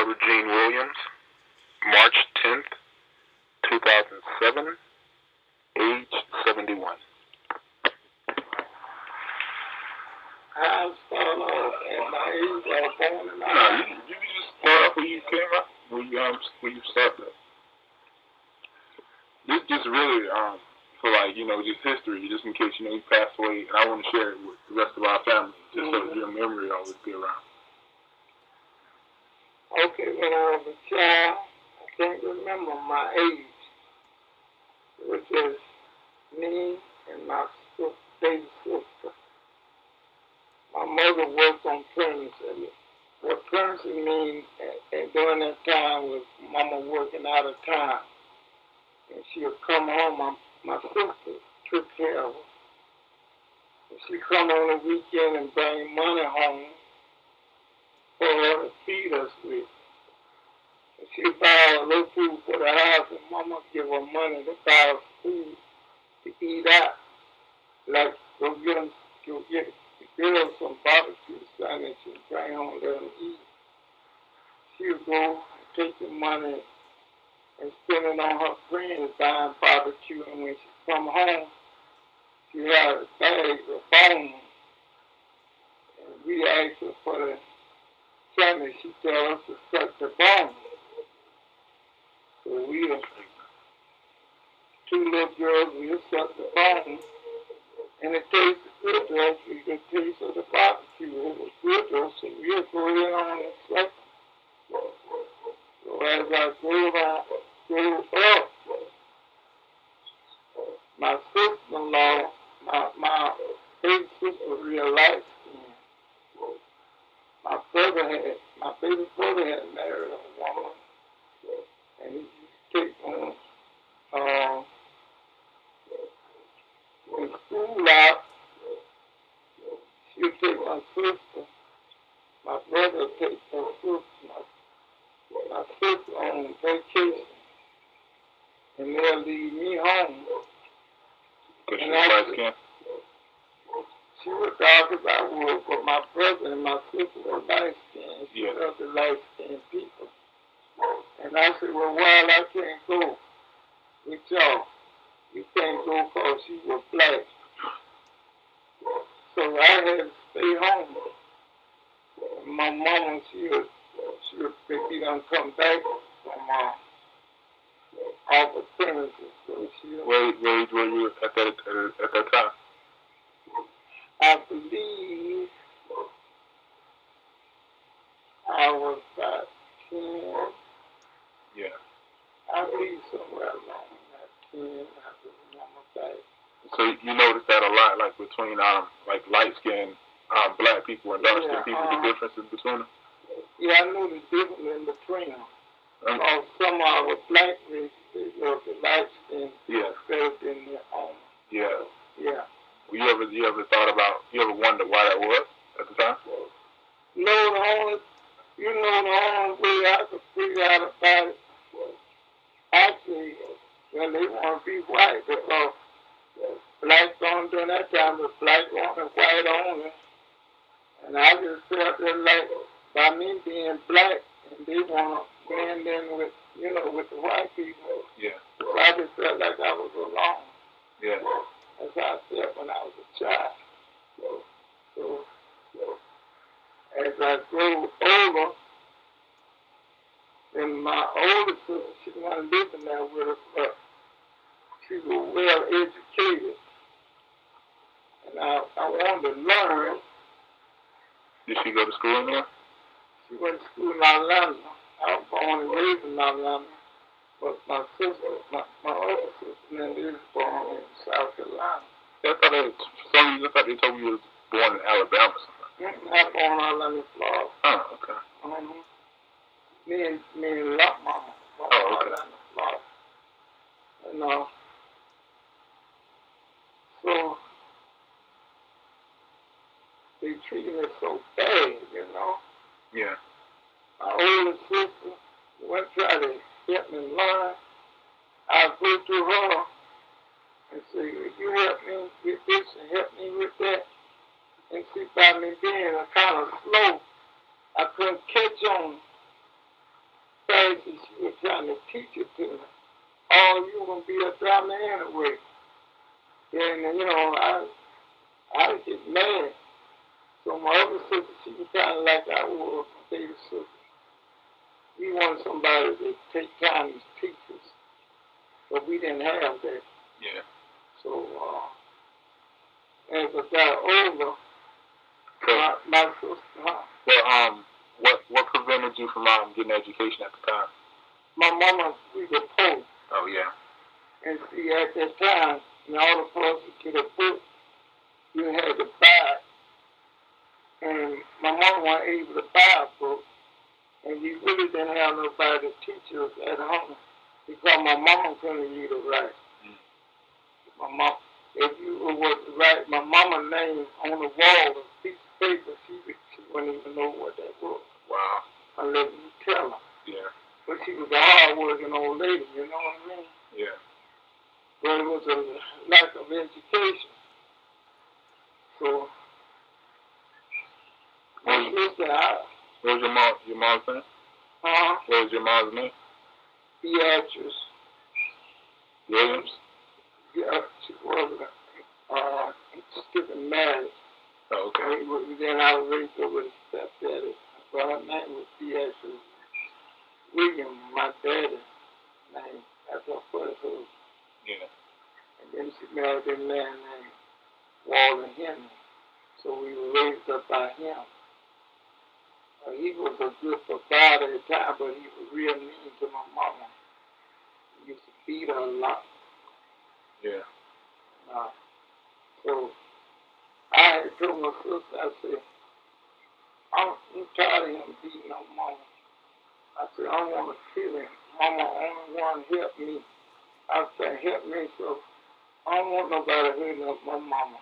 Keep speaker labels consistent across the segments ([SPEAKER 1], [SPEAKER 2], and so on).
[SPEAKER 1] Robert Gene Williams, March 10th, 2007, age 71.
[SPEAKER 2] I start off at my age. I was born in
[SPEAKER 1] No, you can just start off where you came up, where you started. This just really for like just history, just in case you passed away, and I want to share it with the rest of our family, just so your memory always be around.
[SPEAKER 2] Okay, when I was a child, I can't remember my age. It was just me and my baby sister. My mother worked on premises. What premises means, and during that time was Mama working out of town. And she would come home, my sister took care of her. And she'd come on the weekend and bring money home for her to feed us with. And she'd buy a little food for the house, and Mama give her money to buy us food to eat out. Like, go get us some barbecue sandwich and bring home let them eat. She would go and take the money and spend it on her friends buying barbecue, and when she come home, she had a bag of bones. And we asked her for the sandwich, she tell us to suck the bones. So we, two little girls, we suck the bones. And it tasted good to us. We could taste of the barbecue. It was good to us, so we'll go in on and suck. So as I grew up, my sister-in-law, my big sister real light skin. My baby brother had married a woman, and he used to take in school out, she would take my sister, my brother would take my sister on vacation, and they'll leave me home.
[SPEAKER 1] Because she was light skinned?
[SPEAKER 2] She was dark as I was, but my brother and my sister were light skinned. She loved the light skinned people. And I said, well, while I can't go with y'all, you can't go because she was black. So I had to stay home. And my mama, she would think he done come back from off the premises. So
[SPEAKER 1] Where age were you at that time?
[SPEAKER 2] I believe I was about 10.
[SPEAKER 1] Yeah.
[SPEAKER 2] I believe somewhere along that 10. I just remember back.
[SPEAKER 1] So you noticed that a lot, like between like light skinned black people and dark skinned people, the differences between them? Yeah,
[SPEAKER 2] I knew the difference in between them. Because some of our black race, they love the light skinned better than their own.
[SPEAKER 1] Yeah.
[SPEAKER 2] Yeah.
[SPEAKER 1] Well, you ever wondered why that was at the time?
[SPEAKER 2] No, the only way I could figure out about it was actually when they want to be white, because blacks on during that time was black on and white only. And I just felt that like by me being black and they want to blend in with, with the white people.
[SPEAKER 1] Yeah.
[SPEAKER 2] So I just felt like I was alone.
[SPEAKER 1] Yeah.
[SPEAKER 2] That's how I felt when I was a child. So as I grew older, and my older sister, she wasn't living there with us, but she was well educated. And I wanted to learn.
[SPEAKER 1] Did she go to school anywhere?
[SPEAKER 2] She went to school in Atlanta. I was born and raised in Atlanta. But my sister, my older sister, is born in South Carolina.
[SPEAKER 1] Yeah, for some reason I thought they told me you was born in Alabama or something.
[SPEAKER 2] I was born in Atlanta, Florida.
[SPEAKER 1] Oh, okay.
[SPEAKER 2] Me and Lot Mama.
[SPEAKER 1] Oh, okay.
[SPEAKER 2] Atlanta, Florida. And so they treated me so bad,
[SPEAKER 1] Yeah.
[SPEAKER 2] My older sister went try to help me learn. I go to her and say, will you help me with this and help me with that? And see, by me being kind of slow, I couldn't catch on classes she was trying to teach it to me. Oh, you were gonna be a drama anyway. And you know, I was just mad. So my other sister, she was kind of like I was, my baby sister. We wanted somebody to take time to teach us, but we didn't have that.
[SPEAKER 1] Yeah.
[SPEAKER 2] So as I got older, my sister,
[SPEAKER 1] Well, what prevented you from getting education at the time?
[SPEAKER 2] my mama, we were poor.
[SPEAKER 1] Oh yeah.
[SPEAKER 2] And see, at that time, in order for us to get a book, you had to buy it. And my mom wasn't able to buy a book, and we really didn't have nobody to teach us at home because my mama couldn't read or write. My mom, if you was to write my mama's name on the wall of a piece of paper, she wouldn't even know what that was.
[SPEAKER 1] Wow.
[SPEAKER 2] Unless you tell her.
[SPEAKER 1] Yeah.
[SPEAKER 2] But she was a hard-working old lady, you know what I mean?
[SPEAKER 1] Yeah.
[SPEAKER 2] But it was a lack of education. So,
[SPEAKER 1] what was your mom's name?
[SPEAKER 2] Huh?
[SPEAKER 1] What was your mom's name?
[SPEAKER 2] Beatrice
[SPEAKER 1] Williams?
[SPEAKER 2] Yeah, she was skipping marriage.
[SPEAKER 1] Oh, okay.
[SPEAKER 2] Then I was raised up with a stepdaddy. But her name was Beatrice Williams, my daddy's name. That's her first husband.
[SPEAKER 1] Yeah.
[SPEAKER 2] And then she married a man named Walter Henry. So we were raised up by him. He was a good provider at the time, but he was real mean to my mama. He used to beat her a lot.
[SPEAKER 1] Yeah.
[SPEAKER 2] So I had told my sister, I said, I'm tired of him beating my mama. I said, I want to feel him. Mama only one help me. I said, help me, so I don't want nobody hurting up my mama.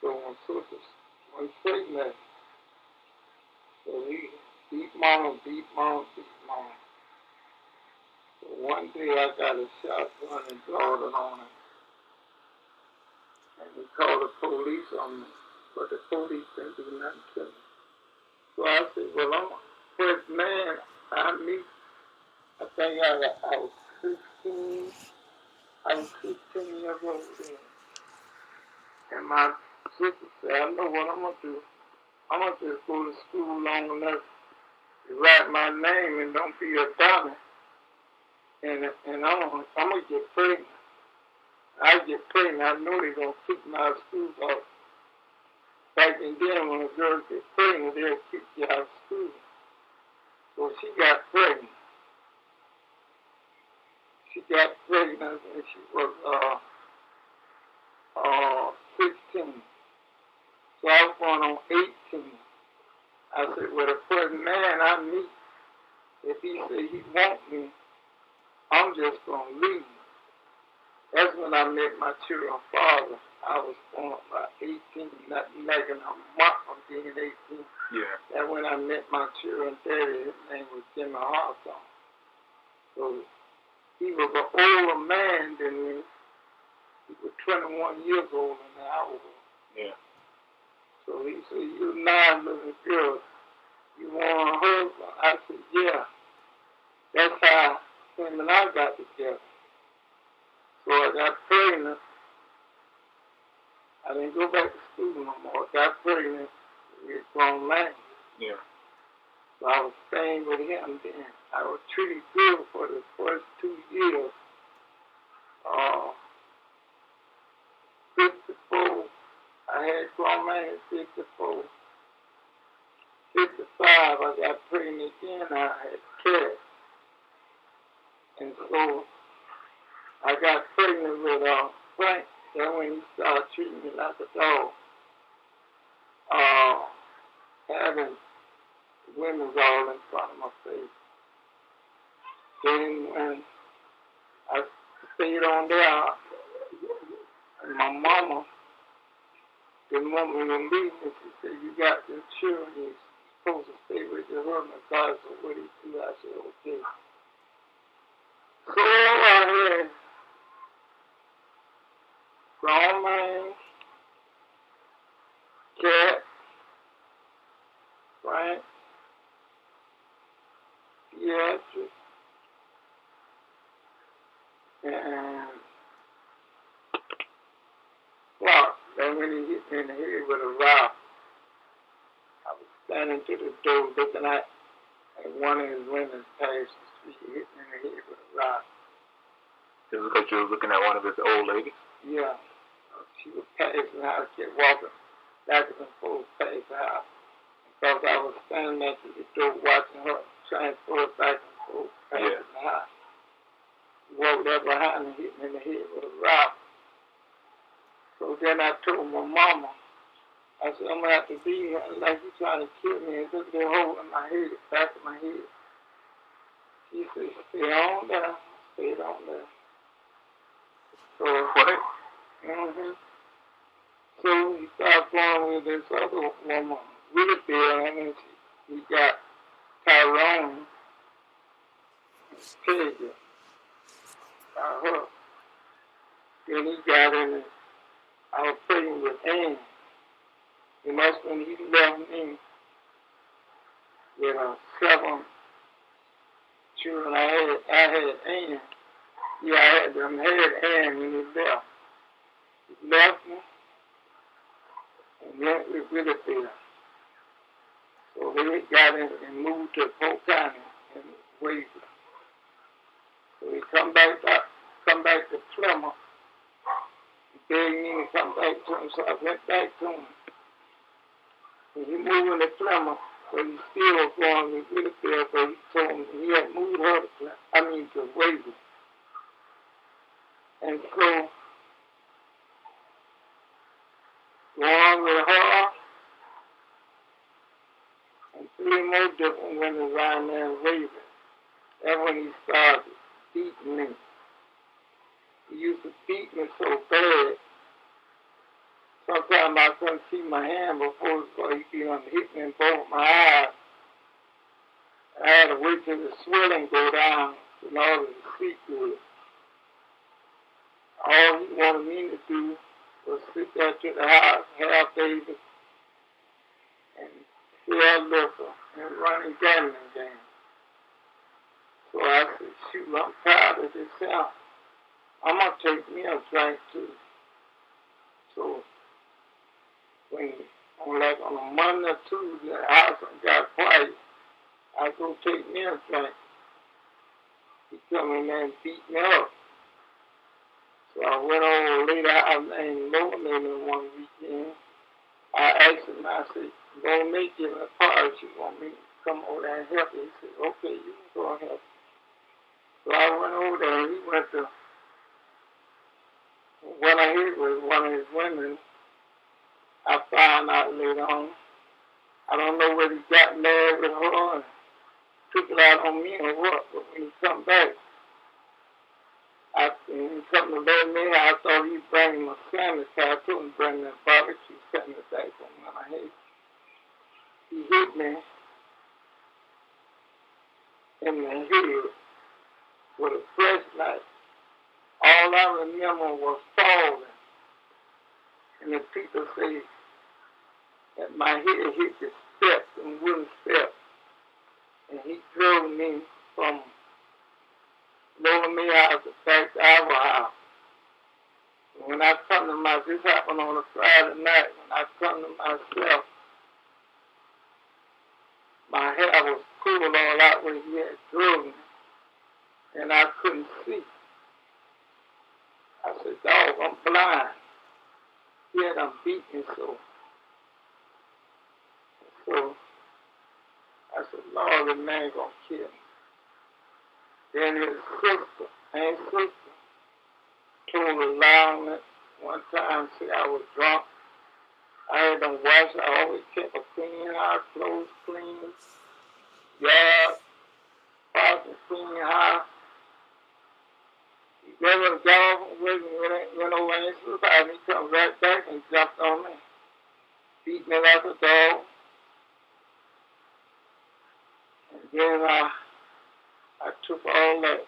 [SPEAKER 2] So my sister was saying that. So he beat mama. So one day I got a shotgun and brought it on him. And he called the police on me. But the police didn't do nothing to me. So I said, well, I'm the first man I meet. I think I was 16. I was 16 years old then. And my sister said, I know what I'm going to do. I'm going to just go to school long enough to write my name and don't be a dummy. And I'm going to get pregnant. I get pregnant. I know they're going to kick me out of school. Back in then, when a girl gets pregnant, they'll kick you out of school. So she got pregnant. She got pregnant when she was 16. So I was going on 18. I said, well, the first man I meet, if he say he wants me, I'm just going to leave. That's when I met my children's father. I was born about 18, not like in a month of being 18.
[SPEAKER 1] Yeah.
[SPEAKER 2] That's when I met my children's daddy. His name was Jimmy Hawthorne. So he was an older man than me. He was 21 years older than I was.
[SPEAKER 1] Yeah.
[SPEAKER 2] So he said, you nice little girl. You want a husband? I said, yeah. That's how him and I got together. So I got pregnant. I didn't go back to school no more. I got pregnant with grown man.
[SPEAKER 1] Yeah.
[SPEAKER 2] So I was staying with him then. I was treated good for the first 2 years. 54. I had grown man at 54. 55, I got pregnant again. I had kids. And so I got pregnant with Frank. Then when he started treating me like a dog, having women's all in front of my face. Then when I stayed on there, and my mama didn't want me to leave me. She said, you got the children, you're supposed to stay with your husband. God said, what do you do? I said, okay. So I had grown man, cat, Frank, pediatric, and Clark. Then when he hit me in the head with a rock, I was standing to the door looking at one of his women's passed the street. He hit me in the head with a rock.
[SPEAKER 1] Just because you were looking at one of his old ladies?
[SPEAKER 2] Yeah. She was passing out. She kept walking back and forth past the house. Because I was standing next to the door watching her transport back and forth past the house. He walked up behind and hit me in the head with a rock. So then I told my mama, I said, I'm going to have to be here like you trying to kill me. And look at the hole in my head, back of my head. She said, stay on there. Stay on there. So,
[SPEAKER 1] what?
[SPEAKER 2] Mm-hmm. So he started going with this other woman, Willie Bill, and then he got Tyrone, Peggy, her. Then he got in, I was praying with Ann. And that's when he left me with 7 children. I had Ann. Yeah, I had them. Had Ann when he left. He left me and went with Willie Bill. So they got in and moved to Polk County in Waverly. So he come back to Plymouth. He begged me to come back to him, so I went back to him. And he moved to Plymouth, but he still was going with Willie Bill, but he told me he had moved her to Plymouth, to Waverly. And so, going with her, and 3 more different women around there in Waverly. That's when he started beating me. He used to beat me so bad. Sometimes I couldn't see my hand before, so he'd be hit me in both my eyes. I had to wait till the swelling go down in order to sleep good. All he wanted me to do was sit there to the house, have babies, and sell liquor and run a gambling game. So I said, shoot, I'm tired of this out. I'm going to take me a drink too. So when on a Monday or Tuesday, the house got quiet, I go take me a drink. He come in there and beat me up. So I went over later, I named Logan one weekend. I asked him, I said, don't make it a part. You want me to come over there and help you? He said, okay, you can go and help. So I went over there and he went to, when I hit with one of his women, I found out later on. I don't know whether he got mad with her and took it out on me or what, but when he come back, when he come to let me, I thought he'd bring him a sandwich. I told him to bring me a barbecue sandwich back from when I hit. He hit me in the head with a flashlight. All I remember was falling. And the people say that my head hit the steps and wooden steps. And he drove me from Lower Me House back to our house. And when I come to this happened on a Friday night, when I come to myself, my hair was pulled all out where he had drove me. And I couldn't see. I said, dog, I'm blind. He had him beat me so. So I said, Lord, the man gonna kill me. Then his sister told a lie on it. One time, see, I was drunk. I had them wash. I always kept a clean house, clothes clean, yard, faucet clean house. He never got off and went over and survived. He come right back and jumped on me. Beat me like a dog. And then I took all that.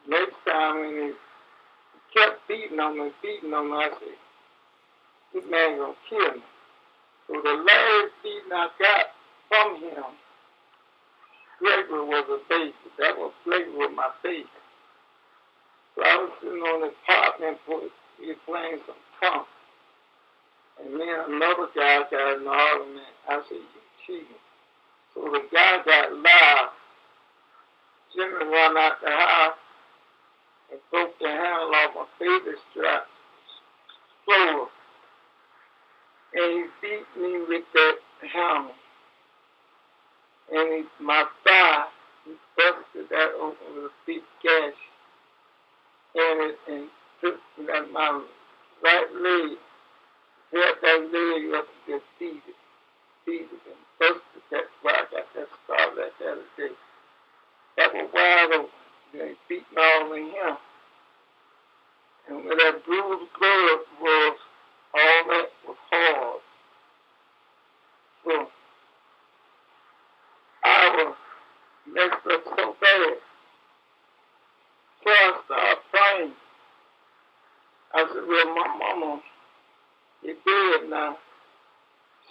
[SPEAKER 2] Next time when he kept beating on me, I said, this man gonna kill me. So the last beating I got, from him, Gregory was a baby. That was Gregory was my baby. So I was sitting on the apartment porch, we were playing some trump. And then another guy got in an argument. I said, you cheating. So the guy got loud. Jimmy ran out the house and broke the handle off my baby strap floor. And he beat me with that hammer. And my thigh, he busted that open with a big gash. And took my right leg, held that leg up and just beat it and busted. That's why I got that scar like that today. That was wide open. They beat me all in him. And when that bruised blood was, all that was hard. So I was messed up so bad. So I started praying. I said, well, my mama is dead now.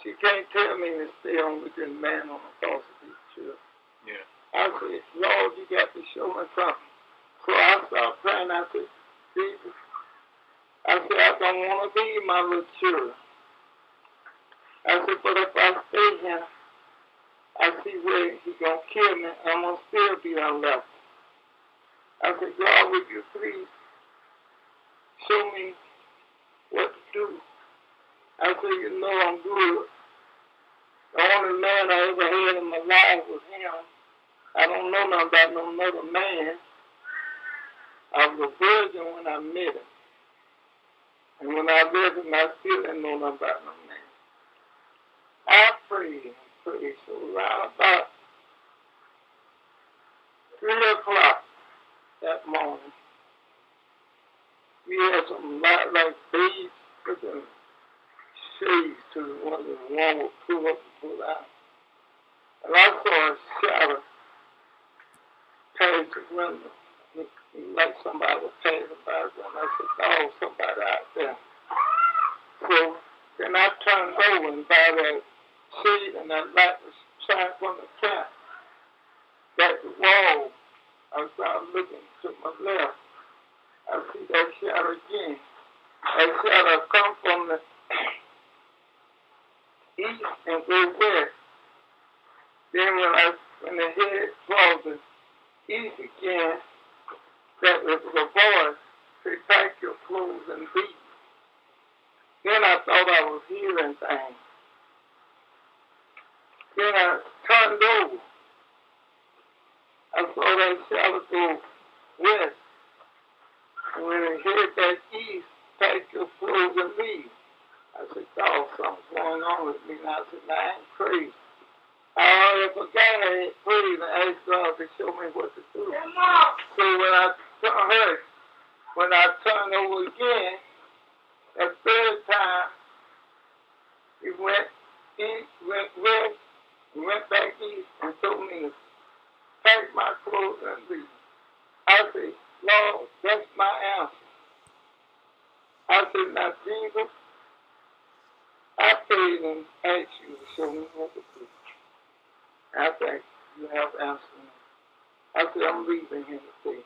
[SPEAKER 2] She can't tell me to stay on with this man on the cross of these children.
[SPEAKER 1] Yeah.
[SPEAKER 2] I said, Lord, you got to show me something. So I started praying. I said, Jesus, I said, I don't want to be my little children. I said, but if I stay here, I see where he's going to kill me. I'm going to still be unloved. I said, God, would you please show me what to do? I said, you know I'm good. The only man I ever had in my life was him. I don't know nothing about no other man. I was a virgin when I met him. And when I met him, I still didn't know nothing about no man. I prayed and prayed. So around about 3 o'clock that morning, we had some light like beads with the shades to the one that one would pull up and pull out. And I saw a shadow pass the window. Like somebody was passing by the window. I said, oh, somebody out there. So then I turned over and by that shade and that light was shining from the cap. At the wall, I started looking to my left. I see that shadow again. That shadow come from the east and go west. Then when the head crosses east again, that was the voice, say, pack your clothes and leave. Then I thought I was hearing things. Then I turned over. I saw that shadow go west. And when it hit that east, pack your clothes and leave. I said, oh, something's going on with me. And I said, I ain't crazy. I already forgot I ain't crazy and asked God to show me what to do. So when I turned over again, that third time, he went east, went west, and went back east and told me to pack my clothes and leave. I said, Lord, that's my answer. I said, now, Jesus, I prayed and asked you to show me what to do. I think you have answered me. I said, I'm leaving here today.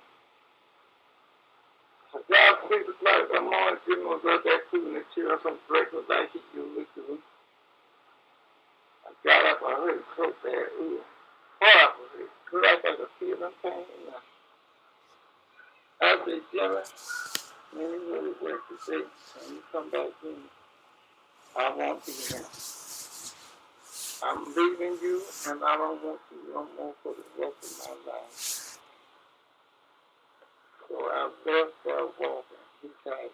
[SPEAKER 2] God, please, like that morning, Jimmy was out there cooling the chair, some breakfast like he usually do. I got up, I heard it so bad. Ooh, horrible. It's like I could feel them pain now. I said, Jimmy, man, you really work today. When you come back in, I won't be here. I'm leaving you, and I don't want you no more for the rest of my life. So I left there walking. He tried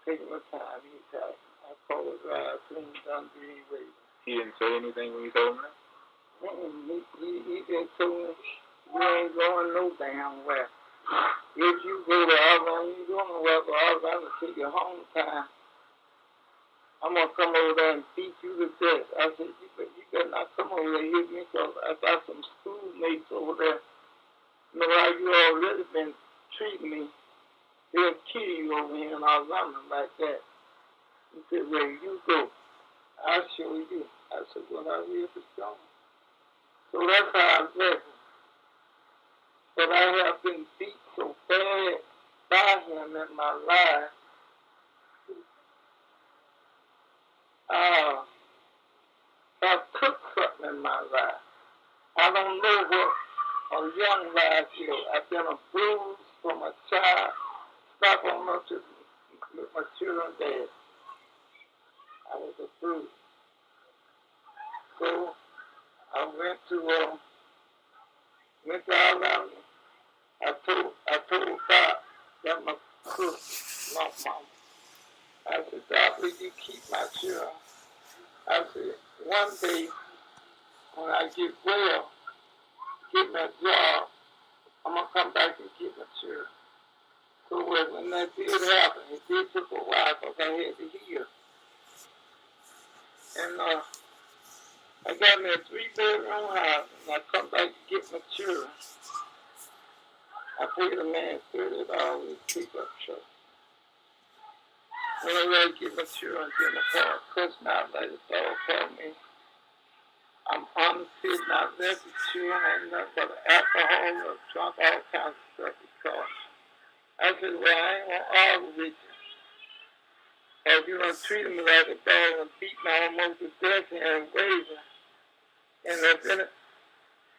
[SPEAKER 2] taking my time. He tried. I called it right. Clean Dundee Raven.
[SPEAKER 1] He didn't say anything when you told him that?
[SPEAKER 2] He just told me, you ain't going no damn where. If you go to Alabama, you going nowhere, but Alabama take you home time. I'm going to come over there and beat you to death. I said, you better not come over there and hit me because I got some schoolmates over there. You know how you already been treating me. They'll kill you over here in Alabama like that. He said, where you go? I I'll show you. I said, well, I will be gone. So that's how I left him. But I have been beat so bad by him in my life. I took something in my life. I don't know what a young life is. I've been abused from a child. Stop on up to my children dad. I was abused. So I went to Alabama. I told God that my sister, my mom. I said, God, will you keep my children? I said, one day when I get well, get my job, I'm gonna come back and get my children. So when that did happen, it did take a while because I had to heal. And I got me a 3-bedroom house, and I come back to get my children. I paid a man $30 to pick up truck. When I ready to get my children in the car, cussing out like the dog called me. I'm unfit, not left the children, ain't nothing but alcohol or drunk, all kinds of stuff because I said, well, I ain't gonna argue with you. If you don't treat me like a dog and beat me almost to death and raising, and if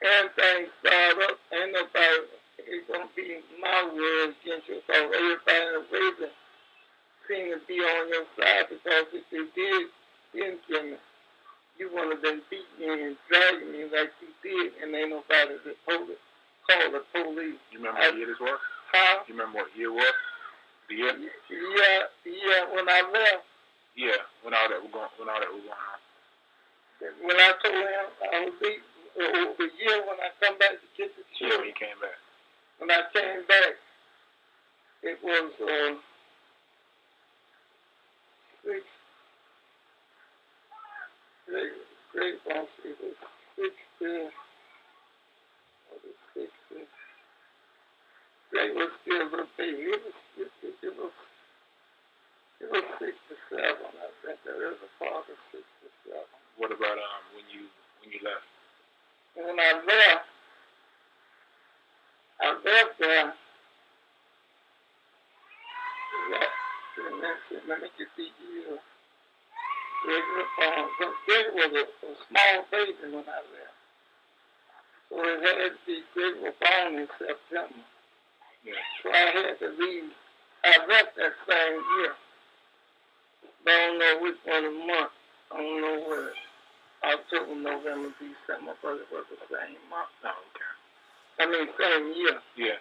[SPEAKER 2] anything start up, ain't nobody, it's gonna be my words against you, because everybody in the raising seem to be on your side, because if they didn't kill me, you would have been beating me and dragging me like you did, and ain't nobody that call the police.
[SPEAKER 1] You remember what year this was?
[SPEAKER 2] Huh?
[SPEAKER 1] You remember what year it was? The year?
[SPEAKER 2] Yeah, when I left.
[SPEAKER 1] Yeah, when all that was going on.
[SPEAKER 2] When I told him I would leave, the year when I come back to get the children.
[SPEAKER 1] Yeah, when you came back.
[SPEAKER 2] When I came back, it was great boss. It was 60. Greg was still a little baby. It was 67. I think there is a father 67.
[SPEAKER 1] What about when you left?
[SPEAKER 2] When I left there. Let me get the year. Greg was a small baby when I left. So it had to be Greg was born in September.
[SPEAKER 1] Yeah.
[SPEAKER 2] So I had to leave. I left that same year. But I don't know which one of the month. I don't know what. October, November, December, but it was the same month.
[SPEAKER 1] Oh, okay.
[SPEAKER 2] I mean, same year.
[SPEAKER 1] Yeah.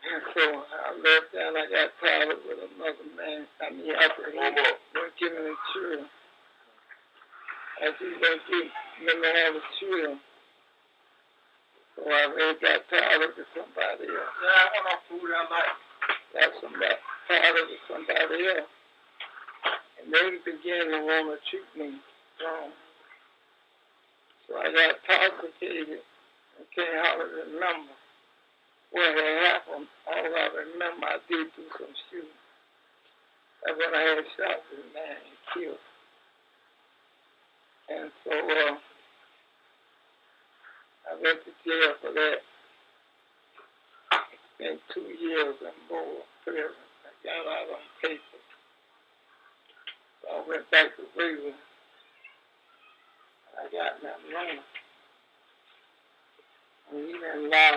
[SPEAKER 2] And so I left there and I got tired with another man. I mean, after he went give me the children. After he went let me have the children. So I really got tired of somebody else. Yeah, I want no food I like. Got tired of somebody else. And they began to want to treat me wrong. So I got intoxicated and can't hardly remember what had happened. All I remember, I did do some shooting. That's when I had shot this man and killed. And so I went to jail for that. Spent 2 years in more prison. I got out on paper. So I went back to Cleveland. I got in that room. And he didn't allow.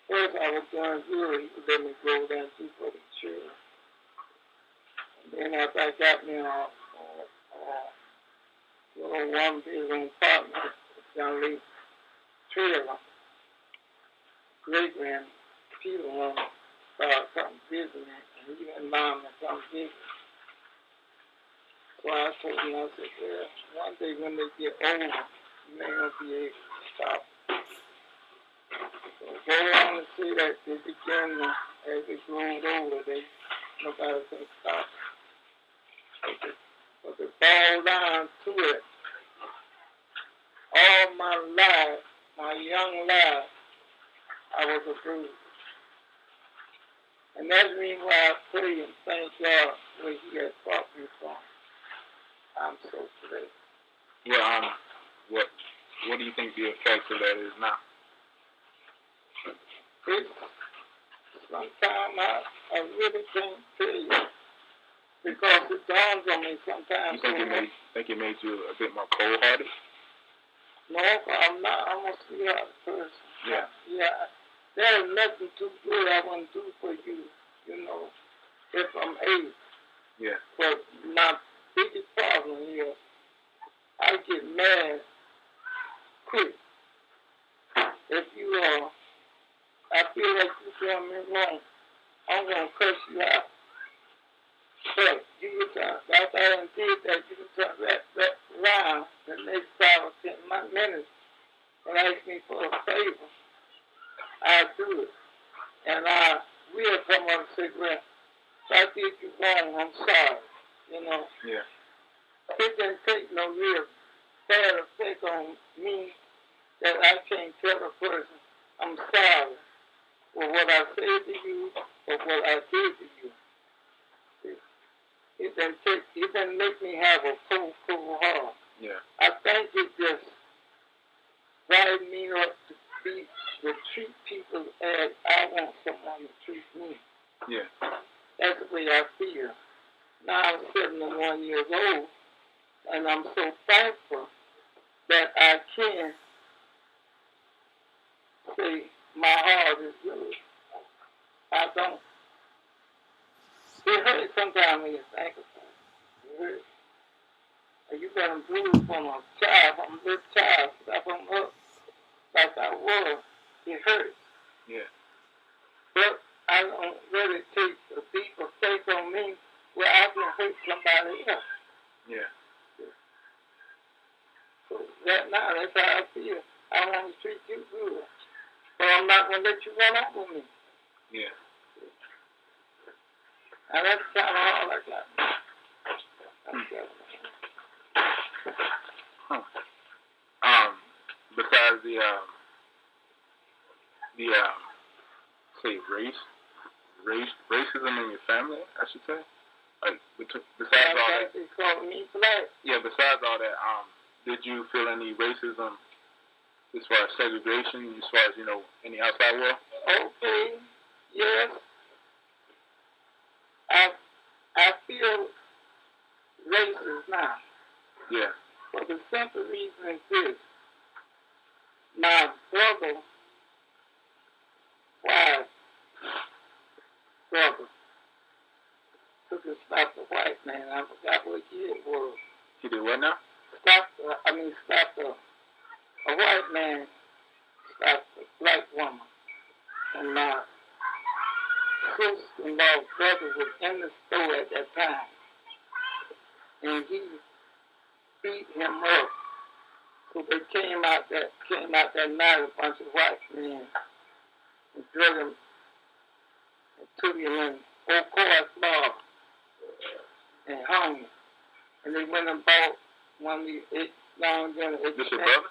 [SPEAKER 2] First I was doing good. He would let me go down to for the children. And then after I got me a little 1-bedroom apartment, young lady trailer, great grand Peter started something business, and he didn't allow me to come visit. So I told him, I said, well, one day when they get older, you may not be able to stop. So go on and see that they begin to, as they grow older, nobody can stop. But they fall down to it. All my life, my young life, I was abused. And that's the reason why I pray and thank God where he has brought me from. I'm so blessed.
[SPEAKER 1] Well, what do you think the effects of that is now?
[SPEAKER 2] It's sometimes I really can't tell you because it dawns on me sometimes.
[SPEAKER 1] You think it made you a bit more cold-hearted?
[SPEAKER 2] No, I'm not. I'm a sweetheart person.
[SPEAKER 1] Yeah.
[SPEAKER 2] Yeah. There's nothing too good I wouldn't do for you, you know, if I'm able.
[SPEAKER 1] Yeah.
[SPEAKER 2] But my biggest problem is I get mad quick. If you I feel like you're doing me wrong, I'm going to cuss you out. But you can after I done did that, you can turn that around the next 5 or 10 minutes and ask me for a favor. I'll do it. And I will come on and say, well, if I did you wrong, I'm sorry. You know?
[SPEAKER 1] Yeah.
[SPEAKER 2] It didn't take no real bad effect on me that I can't tell a person I'm sorry for what I said to you or what I did to you. It didn't make me have a cold heart.
[SPEAKER 1] Yeah.
[SPEAKER 2] I think it just wired me up to treat people as I want someone to treat me.
[SPEAKER 1] Yeah.
[SPEAKER 2] That's the way I feel. Now I'm 71 years old, and I'm so thankful that I can say my heart is good. I don't. It hurts sometimes when you think of it. It hurts. And you got a bruise from a child, from a little child, stuff them up like I was. It hurts.
[SPEAKER 1] Yeah.
[SPEAKER 2] But I don't really take a deep effect on me where I can hurt somebody else.
[SPEAKER 1] Yeah.
[SPEAKER 2] So that's how I feel. I want to treat you good. But I'm not going to let you run off with me.
[SPEAKER 1] Yeah.
[SPEAKER 2] And that's kind of all I got.
[SPEAKER 1] Besides the say racism in your family, I should say. Like besides all that.
[SPEAKER 2] They call me black.
[SPEAKER 1] Yeah. Besides all that, did you feel any racism as far as segregation, as far as any outside world?
[SPEAKER 2] Okay. Yes. I feel racist now.
[SPEAKER 1] Yeah.
[SPEAKER 2] For the simple reason is this. My brother took and stopped a white man. I forgot what year it was.
[SPEAKER 1] He did what now?
[SPEAKER 2] Stopped a white man stopped a black woman. And my sister-in-law brother was in the store at that time. And he beat him up. So they came out that night, a bunch of white men, and drug him and took him in Ocoa, Florida, and hung him. And they went and bought one of these long dinner.
[SPEAKER 1] This your brother?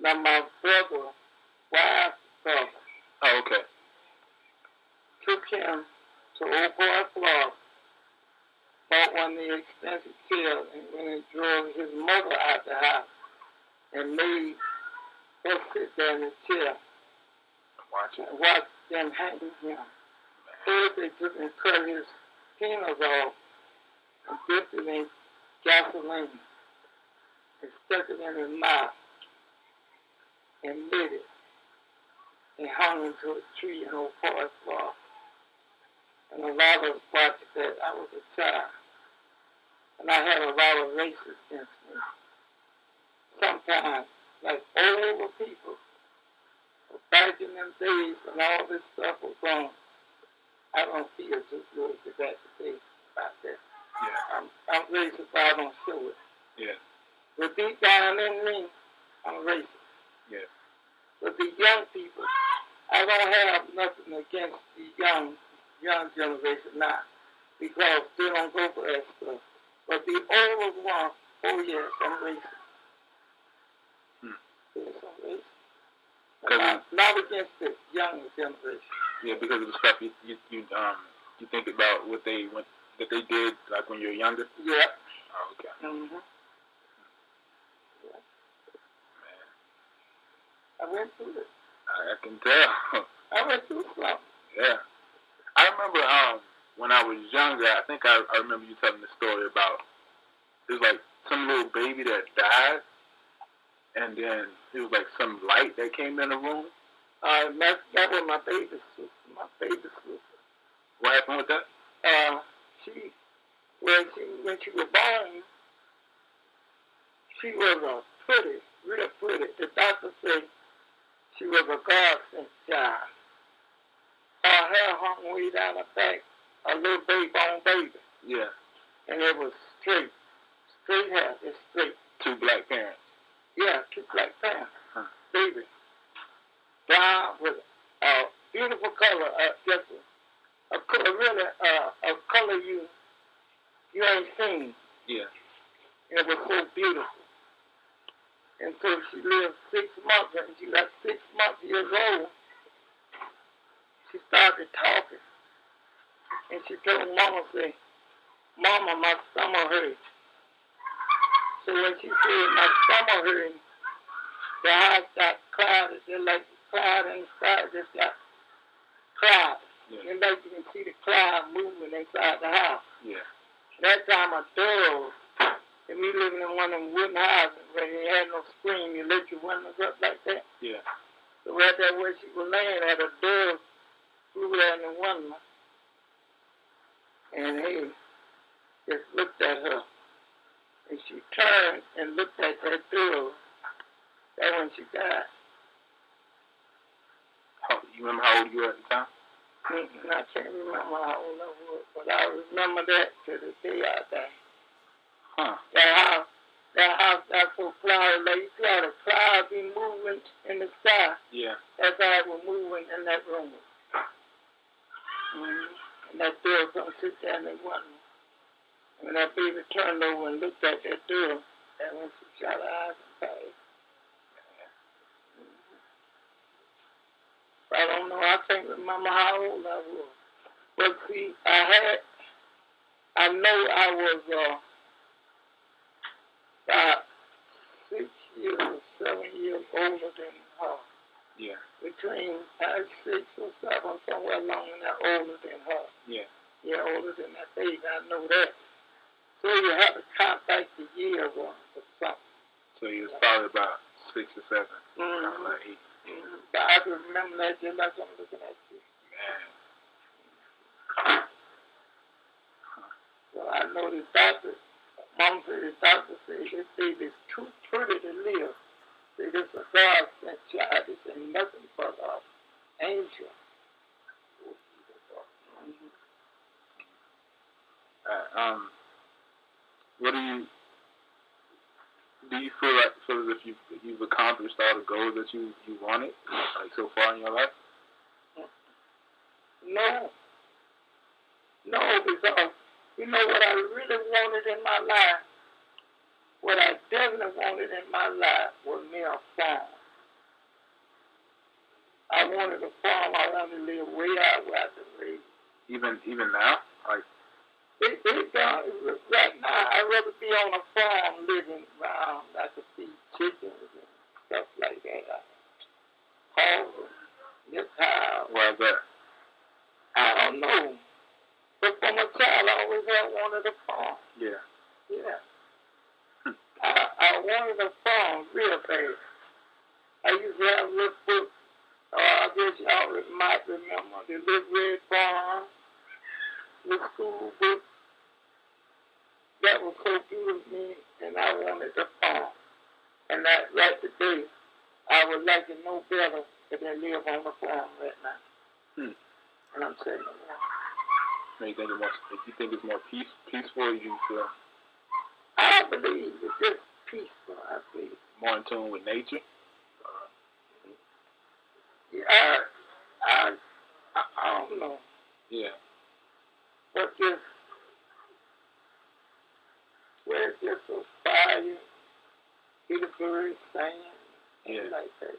[SPEAKER 2] Now my brother, wife's brother.
[SPEAKER 1] Oh, okay.
[SPEAKER 2] Took him to Ocoa, Florida, bought one of the expensive chairs, and went and drove his mother out the house. And made her sit there in the chair and watch them hang him. First they took and cut his penis off and dipped it in gasoline and stuck it in his mouth and lit it and hung him to a tree in Old Forest Law. And a lot of us watched that. I was a child. And I had a lot of racists against me. Sometimes, like older people, back in them days when all this stuff was on, I don't feel too good today about that.
[SPEAKER 1] Yeah.
[SPEAKER 2] I'm racist, but I don't show it.
[SPEAKER 1] Yeah.
[SPEAKER 2] But deep down in me, I'm racist.
[SPEAKER 1] Yeah.
[SPEAKER 2] But the young people, I don't have nothing against the young generation now, because they don't go for that stuff. But the older ones, oh yes, I'm racist. Yes, I'm racist. Not against the younger generation.
[SPEAKER 1] Yeah, because of the stuff you think about that they did like when you were younger.
[SPEAKER 2] Yeah.
[SPEAKER 1] Oh, okay.
[SPEAKER 2] Mm-hmm. Yeah.
[SPEAKER 1] Man,
[SPEAKER 2] I went through it.
[SPEAKER 1] I can tell.
[SPEAKER 2] I went through something.
[SPEAKER 1] Yeah. I remember when I was younger, I think I remember you telling the story about it was like some little baby that died, and then it was like some light that came in the room.
[SPEAKER 2] That was my baby sister. My baby sister.
[SPEAKER 1] What happened with that?
[SPEAKER 2] When she was born, she was pretty, real pretty. The doctor said she was a godsend child. Her hair hung way down her back, a little baby-born baby.
[SPEAKER 1] Yeah.
[SPEAKER 2] And it was straight hair, it's straight.
[SPEAKER 1] 2 black parents.
[SPEAKER 2] Yeah, 2 black parents. Huh. Baby. Brown with a beautiful color, just a color, really, a color you ain't seen.
[SPEAKER 1] Yeah.
[SPEAKER 2] It was so beautiful. And so she lived 6 months, and she got 6 months years old. She started talking. And she told Mama, say, Mama, my stomach hurts. So when she said my stomach hurts, the house got clouded. Just like the cloud inside just got clouded. Yeah. And like you can see the cloud moving inside the house.
[SPEAKER 1] Yeah.
[SPEAKER 2] That time a dove, and we living in one of them wooden houses where you had no screen, you let your windows up like that.
[SPEAKER 1] Yeah.
[SPEAKER 2] So right there where she was laying at, a dove flew there in the window. And he just looked at her. And she turned and looked at that dove. That's when she died.
[SPEAKER 1] You remember how old you were at the time?
[SPEAKER 2] I can't remember how old I was, but I remember that to the day I died.
[SPEAKER 1] Huh.
[SPEAKER 2] That house got so cloudy, like you saw the clouds be moving in the sky.
[SPEAKER 1] Yeah.
[SPEAKER 2] That's how it was moving in that room. Mm-hmm. And that girl come sit there and they wasn't. When that baby turned over and looked at that girl, that when she shot her eyes and passed. I don't know, I can't remember how old I was. But see, I know I was about 6 years or 7 years older than her.
[SPEAKER 1] Yeah.
[SPEAKER 2] Between 6 or 7, somewhere along in there, older than her.
[SPEAKER 1] Yeah.
[SPEAKER 2] Yeah, older than that baby, I know that. So you have to count back the years or something.
[SPEAKER 1] So you was probably about 6 or 7.
[SPEAKER 2] Mm-hmm.
[SPEAKER 1] Like 8.
[SPEAKER 2] Mm-hmm. But I can remember that just like I'm looking at you.
[SPEAKER 1] Man.
[SPEAKER 2] Well, I know the doctor, Mom said the doctor said this baby is too pretty to live. Say this is a God-sent child. This ain't nothing but an angel.
[SPEAKER 1] Mm-hmm. What do you feel as if you've accomplished all the goals that you wanted, like so far in your life?
[SPEAKER 2] No, because you know what I really wanted in my life? What I definitely wanted in my life was me a farm. I wanted a farm. I wanted to live way out where I could live.
[SPEAKER 1] Even now? Like
[SPEAKER 2] right now, I'd rather be on a farm living around. I could feed chickens and stuff like that. Hogs, milk cows.
[SPEAKER 1] Why is that?
[SPEAKER 2] I don't know. But from a child, I always had wanted a farm.
[SPEAKER 1] Yeah.
[SPEAKER 2] Yeah. I wanted a farm real bad. I used to have a little book. I guess y'all might remember the Little Red Barn, the school book. That was so beautiful to me, and I wanted a farm. And that right today, I would like it no better if I live on a farm right now. And I'm saying that.
[SPEAKER 1] So you think it's more peaceful, or you feel?
[SPEAKER 2] I believe it's just peaceful. I believe
[SPEAKER 1] more in tune with nature.
[SPEAKER 2] Yeah, I don't know.
[SPEAKER 1] Yeah.
[SPEAKER 2] But just where it's just so quiet, hear the birds singing,
[SPEAKER 1] yeah,
[SPEAKER 2] like that.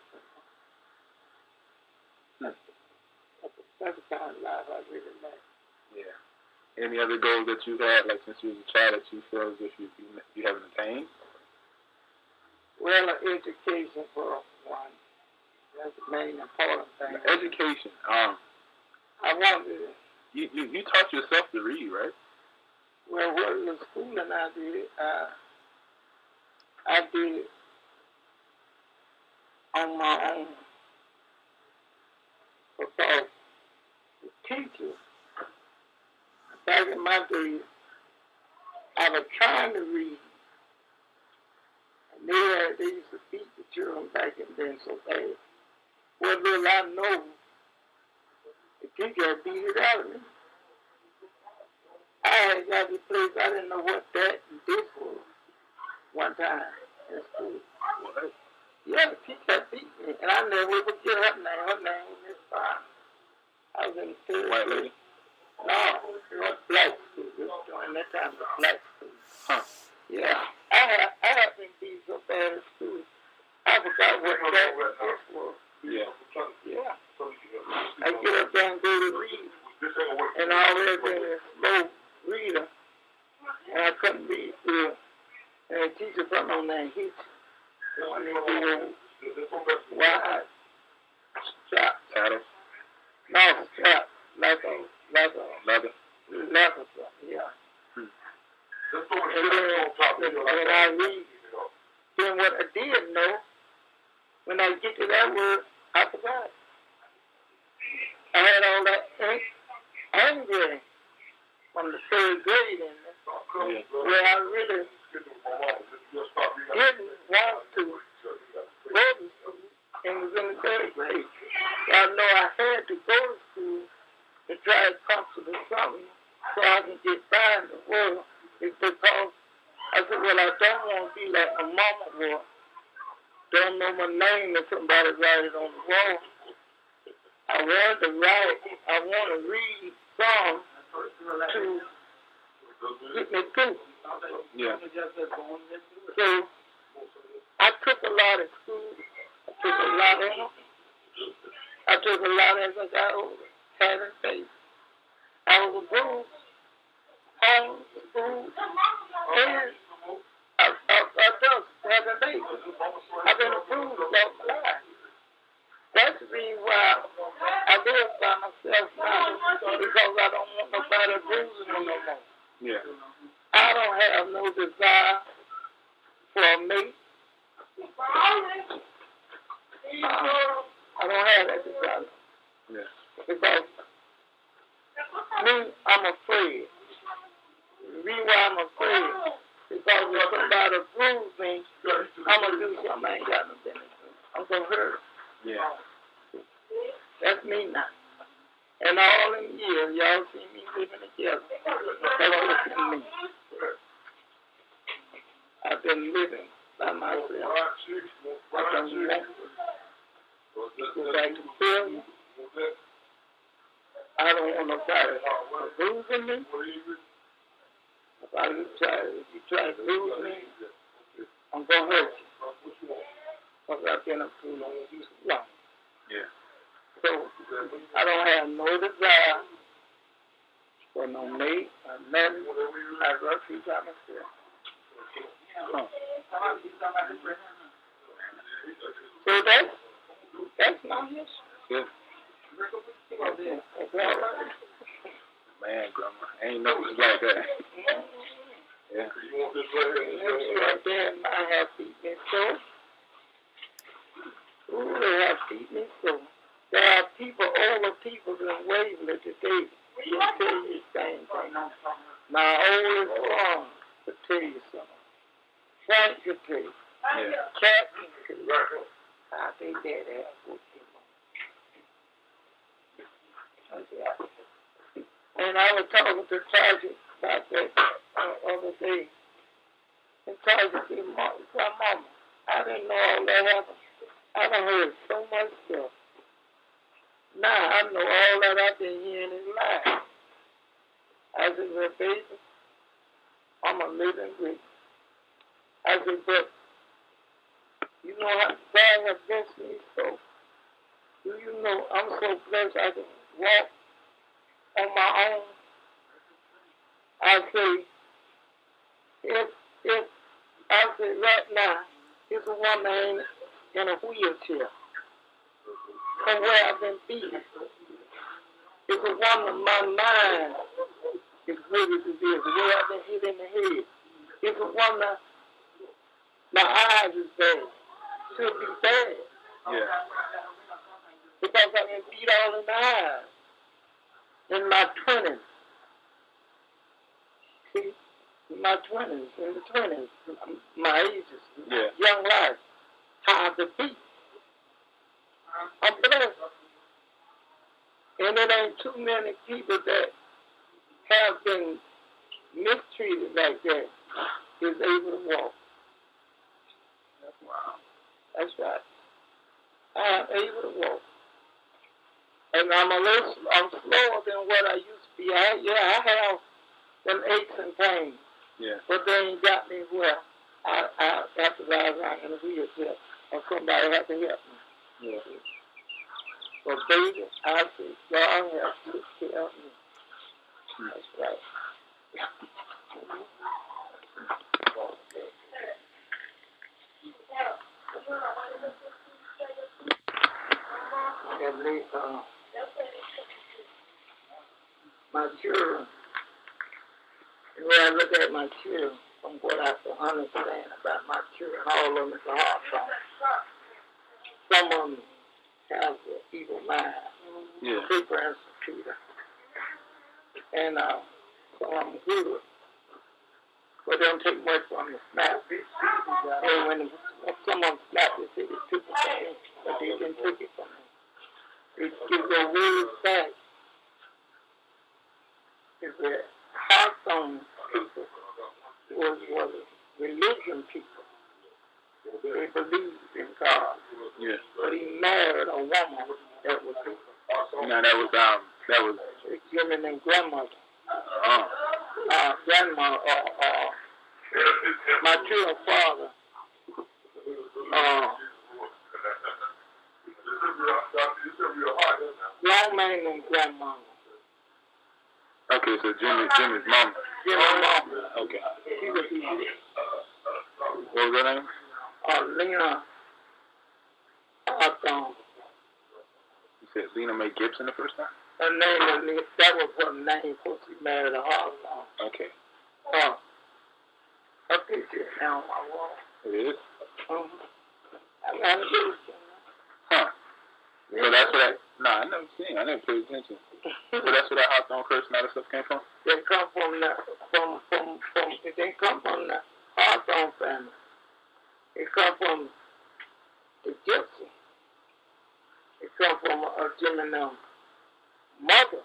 [SPEAKER 2] That's the kind of life I really like.
[SPEAKER 1] Yeah. Any other goals that you had, like since you was a child, that you feel as if you haven't attained?
[SPEAKER 2] Well, education for one. That's the main important thing.
[SPEAKER 1] Education.
[SPEAKER 2] I wanted.
[SPEAKER 1] You taught yourself to read, right?
[SPEAKER 2] Well, what in the schooling I did on my own because the teachers back in my day, I was trying to read, and they used to beat the children back in then so bad. What little I know, the teacher beat it out of me. I had got to place, I didn't know what that and this was one time in school.
[SPEAKER 1] What?
[SPEAKER 2] Yeah, the teacher beat me, and I never would get her name. Her name was Miss Fine. I was in the third
[SPEAKER 1] White
[SPEAKER 2] grade.
[SPEAKER 1] lady?
[SPEAKER 2] No, it was black school. It was during that time, the black school.
[SPEAKER 1] Huh.
[SPEAKER 2] Yeah, I have been beat so bad at school. I forgot what that and this was.
[SPEAKER 1] Yeah.
[SPEAKER 2] Yeah. I get up there and go to read, and I always been a slow reader, and I couldn't read good. And the teacher put me on that heat. When they do wide strap.
[SPEAKER 1] Saddle?
[SPEAKER 2] No, strap. Like a
[SPEAKER 1] Leather?
[SPEAKER 2] leather strap, yeah.
[SPEAKER 1] Hmm.
[SPEAKER 2] And then when I read, then what I did know, when I get to that word, I forgot. I had all that angry from the third grade in there, where I really didn't want to go to school and was in the third grade. So I know I had to go to school to try to come to something so I can get by in the world. It's because I said, well, I don't want to be like my mama was. Don't know my name and somebody write it on the wall. I want to write, I want to read songs to get me through.
[SPEAKER 1] Yeah.
[SPEAKER 2] So I took a lot of school. I took a lot as I got older. Having faith. I was abused. Home, school, and I just having faith. I've been abused all my life. That's the reason why I live by myself now, because I don't want nobody abusing me no more.
[SPEAKER 1] Yeah.
[SPEAKER 2] I don't have no desire for a mate. I don't have that desire.
[SPEAKER 1] Yeah.
[SPEAKER 2] Because me, I'm afraid. The reason why I'm afraid, because if somebody abuse me, I'm going to do something I ain't got no business doing. I'm going to hurt.
[SPEAKER 1] Yeah.
[SPEAKER 2] That's me now. And all in years, y'all see me living together. That's what's in me. I've been living by myself. I don't want to go back to failure. I don't want nobody abusing me. If you try to lose me, I'm going to hurt you. Because I've been a fool on you too long.
[SPEAKER 1] Yeah.
[SPEAKER 2] So, I don't have no desire for no mate or nothing. I'd rather be by myself.
[SPEAKER 1] Huh.
[SPEAKER 2] So that's my history.
[SPEAKER 1] Good.
[SPEAKER 2] That's all right.
[SPEAKER 1] Man, Grandma, ain't nothing like that. Yeah.
[SPEAKER 2] Right there, I have beat me so. Ooh, they have beat me so. There are people, older people in Waverly today will tell you the same thing. My oldest one will tell you something. Frank could tell you.
[SPEAKER 1] Yeah.
[SPEAKER 2] Captain could tell you. I think that has what and I was talking to Sergeant about that other day. And Sergeant said, Mama, I didn't know all that happened. I done heard so much stuff. Now I know all that I've been hearing is lies. I said, well, baby, I'm a living witness. I said, but you know how God has blessed me so? Do you know I'm so blessed I can walk on my own? I say, if I say right now, it's a woman in a wheelchair from where I've been beaten. It's a woman, my mind is ready to be the way I've been hit in the head. It's a woman, my eyes is bad. Should be bad.
[SPEAKER 1] Yeah.
[SPEAKER 2] Because I've been beat all in the eyes. In my 20s. See? In my 20s, my ages,
[SPEAKER 1] Yeah.
[SPEAKER 2] young life, how I've been beat. I'm blessed. And it ain't too many people that have been mistreated like that is able to walk.
[SPEAKER 1] Wow.
[SPEAKER 2] That's right. I am able to walk. And I'm slower than what I used to be. I have them aches and pains.
[SPEAKER 1] Yeah.
[SPEAKER 2] But they ain't got me where I have to ride around in a wheelchair or somebody have to help me.
[SPEAKER 1] Yeah.
[SPEAKER 2] But baby, I say God has to take care of me. That's right. And my children, the way I look at my children, from what I can understand about my children, all of them is a hard time. Some of them have an evil mind.
[SPEAKER 1] Yeah.
[SPEAKER 2] Big Peter. And some of them good. But they don't take much from the snap. And when some of them snap, they say they took it from me, but they didn't take it from me. They give their words back. It's the Hawthorne people was religion people. They believed in God.
[SPEAKER 1] Yeah.
[SPEAKER 2] But he married a woman that was
[SPEAKER 1] Now that was
[SPEAKER 2] Jimmy and grandmother. Grandma, my children's father, long man and grandmama.
[SPEAKER 1] Okay, so Jimmy's mom.
[SPEAKER 2] Jimmy's mom.
[SPEAKER 1] Okay.
[SPEAKER 2] She was
[SPEAKER 1] What was her name?
[SPEAKER 2] Lena Hawthorne.
[SPEAKER 1] You said Lena Mae Gibson the first time?
[SPEAKER 2] Her name was, that was her name before she married a Hawthorne.
[SPEAKER 1] Okay.
[SPEAKER 2] Her picture is down on my wall.
[SPEAKER 1] It is?
[SPEAKER 2] I got a picture.
[SPEAKER 1] Huh. So that's where I never seen. I never paid attention. So that's where that Hawthorne curse and all that stuff came from?
[SPEAKER 2] They come from it didn't come from the Hawthorne family. It come from the Gibson. It come from Jim and them mother.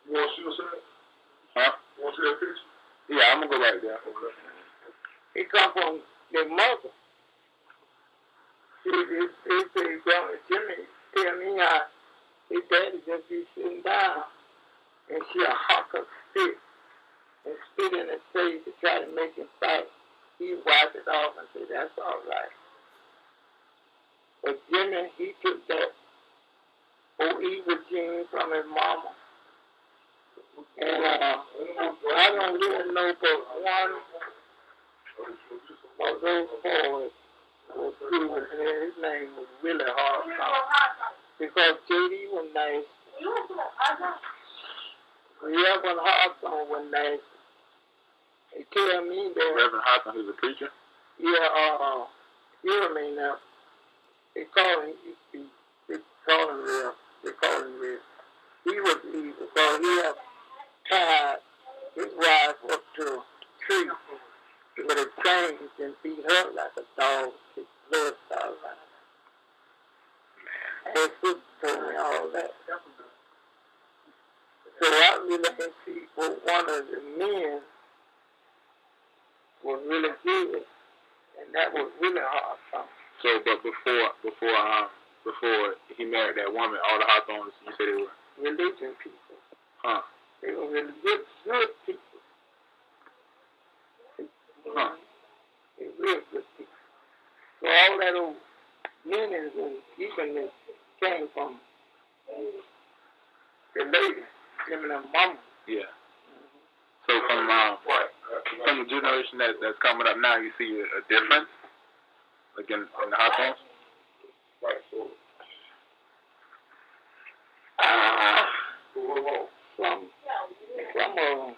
[SPEAKER 1] You want to see what's that? Huh? You want to see that picture? Yeah, I'm going to go right there.
[SPEAKER 2] It come from their mother. Jimmy tell me how his daddy just be sitting down and she'll hawk a spit and spit in his face to try to make him fight. He wiped it off and said, that's all right. But Jimmy, he took that old evil gene from his mama. And I don't really know but one of those boys was good, and his name was really hard. Because J.D. was nice. Reverend Hawthorne was nice. They tell me that
[SPEAKER 1] Reverend Hawthorne, who's a preacher?
[SPEAKER 2] Yeah, you know what I mean now. They call him real. He was evil because he had tied his wife up to a tree with a chain and beat her like a dog. His blood started running. And his sister told me all that. So I really can see what one of the men was really good, and that was really hard for him.
[SPEAKER 1] So, but before he married that woman, all the Hawthornes, you said they were
[SPEAKER 2] religion people.
[SPEAKER 1] Huh.
[SPEAKER 2] They were really good people.
[SPEAKER 1] Huh.
[SPEAKER 2] They were real good people. So all that old meanings and evenness came from the lady, Jim and her mama.
[SPEAKER 1] Yeah. So from the generation that's coming up now, you see a difference, like in the households?
[SPEAKER 2] Some of them,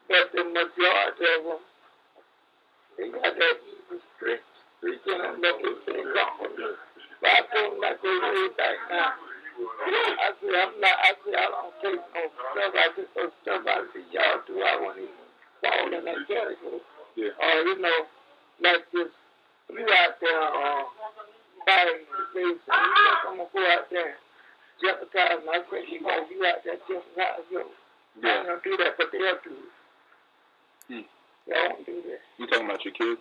[SPEAKER 2] but the majority of them, they got that evil streak in them that they say comfortable. But I told them that they way back now. I said, I don't take no stuff. I just throw stuff I see y'all do. I won't even fall in that category.
[SPEAKER 1] Yeah.
[SPEAKER 2] Or, like this, you out there fighting the base, and you think I'm going to go out there and jeopardize my friend. You out there jeopardize your.
[SPEAKER 1] Yeah.
[SPEAKER 2] I don't do that, but they'll do it. They won't do that.
[SPEAKER 1] You talking about your kids?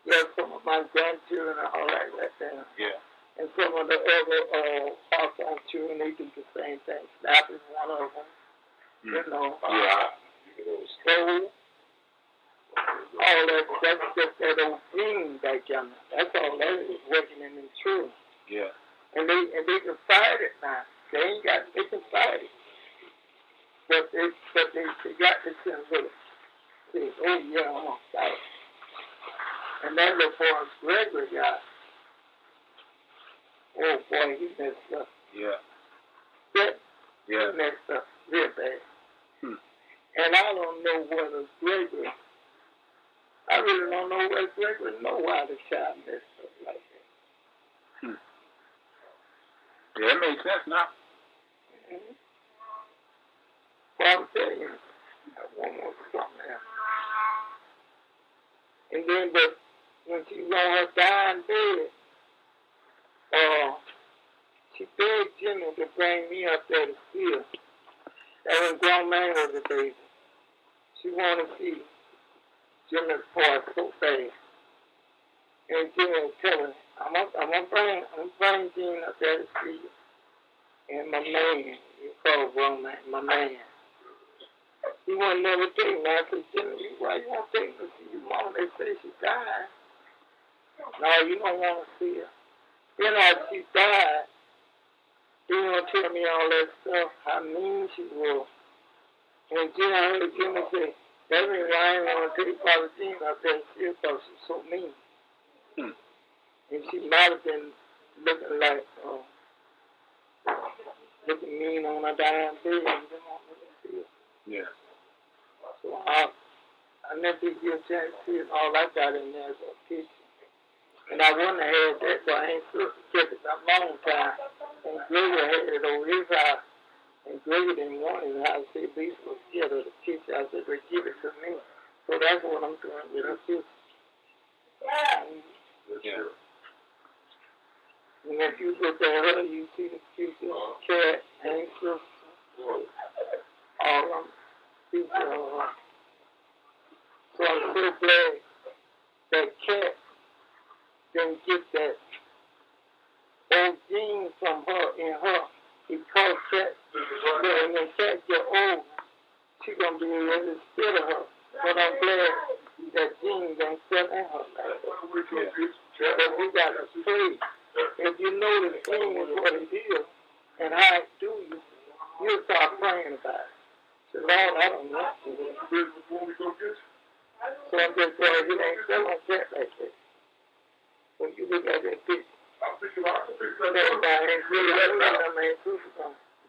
[SPEAKER 2] Yeah, some of my grandchildren are all right there.
[SPEAKER 1] Yeah. And
[SPEAKER 2] some of the other household children, they do the same thing. Snap is one of them. Stole. All that's just that old thing back yonder. That's all that is working in them children.
[SPEAKER 1] Yeah. And
[SPEAKER 2] they can fight it now. They can fight it. But they got this thing with it. Say, oh yeah, I'm gonna fight it. And that little boy Gregory guy, oh boy, he messed up.
[SPEAKER 1] Yeah.
[SPEAKER 2] He messed up real bad. And I don't know whether Gregory, I really don't know whether Gregory know why the child messed up like that.
[SPEAKER 1] Yeah, it makes sense now.
[SPEAKER 2] Well, I'm telling you, one more something else. And then, but when she was on her dying bed, she begged Jimmy to bring me up there to see her. That when grown man was a baby. She wanted to see Jimmy's part so bad. And Jimmy was telling her, I'm gonna bring Jimmy up there to see you. And my man, you call grown man, my man. He wouldn't never take me. I said, Jimmy, why you won't take me to see your mama? They say she died. No, you don't want to see her. Then after she died, he want to tell me all that stuff, how mean she was. And then I heard Jimmy say, that means I ain't want to take Father Jean up there and see her because she's so mean. And she might have been looking like, looking mean on her dying bed and didn't want me to see her.
[SPEAKER 1] Yeah.
[SPEAKER 2] So I never did get a chance to see it. All I got in there is a picture. And I wouldn't have had that, so I ain't supposed to kept it a long time. And Gregory had it over his house. And Gregory didn't want his house. See, Lisa was scared of the picture. I said, they give it to me. So that's what I'm doing with her picture.
[SPEAKER 1] Yeah.
[SPEAKER 2] And if you look at her, you see the picture of Cat, Angel, all of them pictures of her. So I'm so glad that Cat didn't get that old gene from her in her. Because Cat, when Cat get old, she's going to be able to spit of her. But I'm glad that gene didn't set in her. But we got to pray. If you know the thing is what it is and how it do you, you'll start praying about it. So, Lord, I don't want to. So I'm just going, he ain't selling Cat like that. When you look at that picture,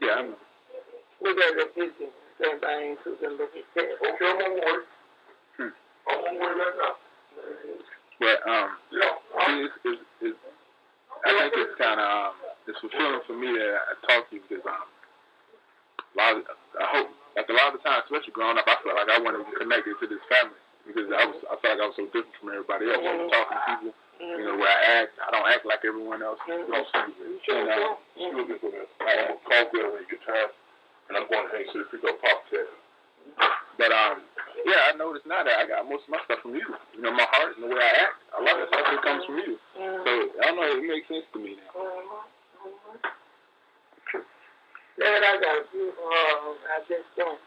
[SPEAKER 1] yeah, I know.
[SPEAKER 2] Look at that picture. Everybody ain't Susan look at Cat. Okay, I'm on board. I'm on board right now.
[SPEAKER 1] But I think it's kind of it's fulfilling for me that I talk to you because I hope like a lot of the time, especially growing up, I felt like I wanted to be connected to this family because I felt like I was so different from everybody else. I was talking to people. You know, where I don't act like everyone else. And
[SPEAKER 3] you're looking for this. I will call Bill when you get time, and I'm going to hang to pick up Pop Ted.
[SPEAKER 1] But yeah, I noticed now that I got most of my stuff from you. You know, my heart and the way I act, a lot of stuff that comes from you. So I don't know, it makes sense to me now.
[SPEAKER 2] Dad, I got a few. I just don't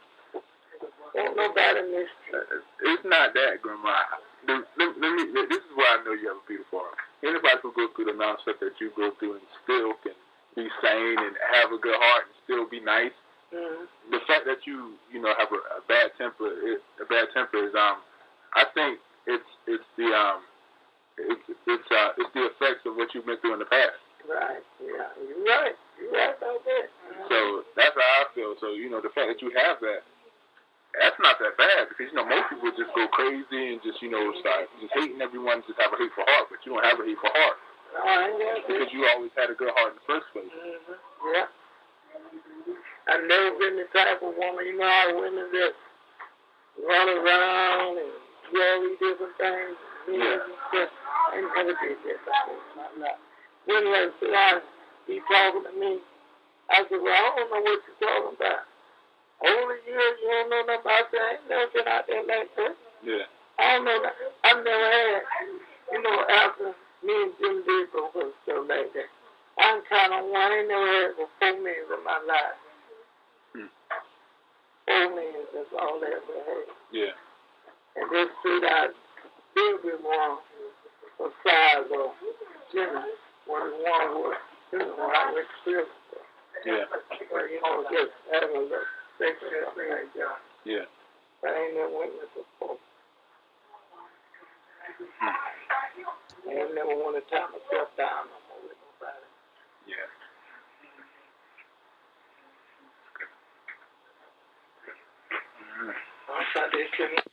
[SPEAKER 2] nobody miss you.
[SPEAKER 1] It's not that, Grandma. This is why I know you have a beautiful heart. Anybody who goes through the amount of stuff that you go through and still can be sane and have a good heart and still be nice. The fact that you you know, have a bad temper. A bad temper is I think it's the effects of what you've been through in the past.
[SPEAKER 2] Right. Yeah. You're right. You're right about that.
[SPEAKER 1] So that's how I feel. So you know, the fact that you have that, that's not that bad because you know most people just go crazy and just you know start just hating everyone, just have a hateful heart, but you don't have a hateful heart.
[SPEAKER 2] No, I ain't got
[SPEAKER 1] because you always had a good heart in the first place.
[SPEAKER 2] Yeah. I've never been the type of woman, you know how women just run around and do all these different things.
[SPEAKER 1] Yeah.
[SPEAKER 2] I never did that before in my life. When they sit down, he talking to me, I said, well, I don't know what you're talking about. Over the years, you don't know nothing about that. I ain't never been out there like that.
[SPEAKER 1] Yeah.
[SPEAKER 2] I don't know that. I've never had, you know, after me and Jim did go and stuff like that. I'm kind of one. I ain't never had but 4 minutes in my life. 4 minutes, that's all I ever had.
[SPEAKER 1] Yeah.
[SPEAKER 2] And then straight out, still been one for size of Jimmy, when the one was, you know, when I went to prison.
[SPEAKER 1] Yeah.
[SPEAKER 2] Well, you know, just having a little sexual thing like that.
[SPEAKER 1] Yeah.
[SPEAKER 2] I ain't never went with before. I ain't never want to tie myself down no more with nobody.
[SPEAKER 1] Yeah.
[SPEAKER 2] I thought they couldn't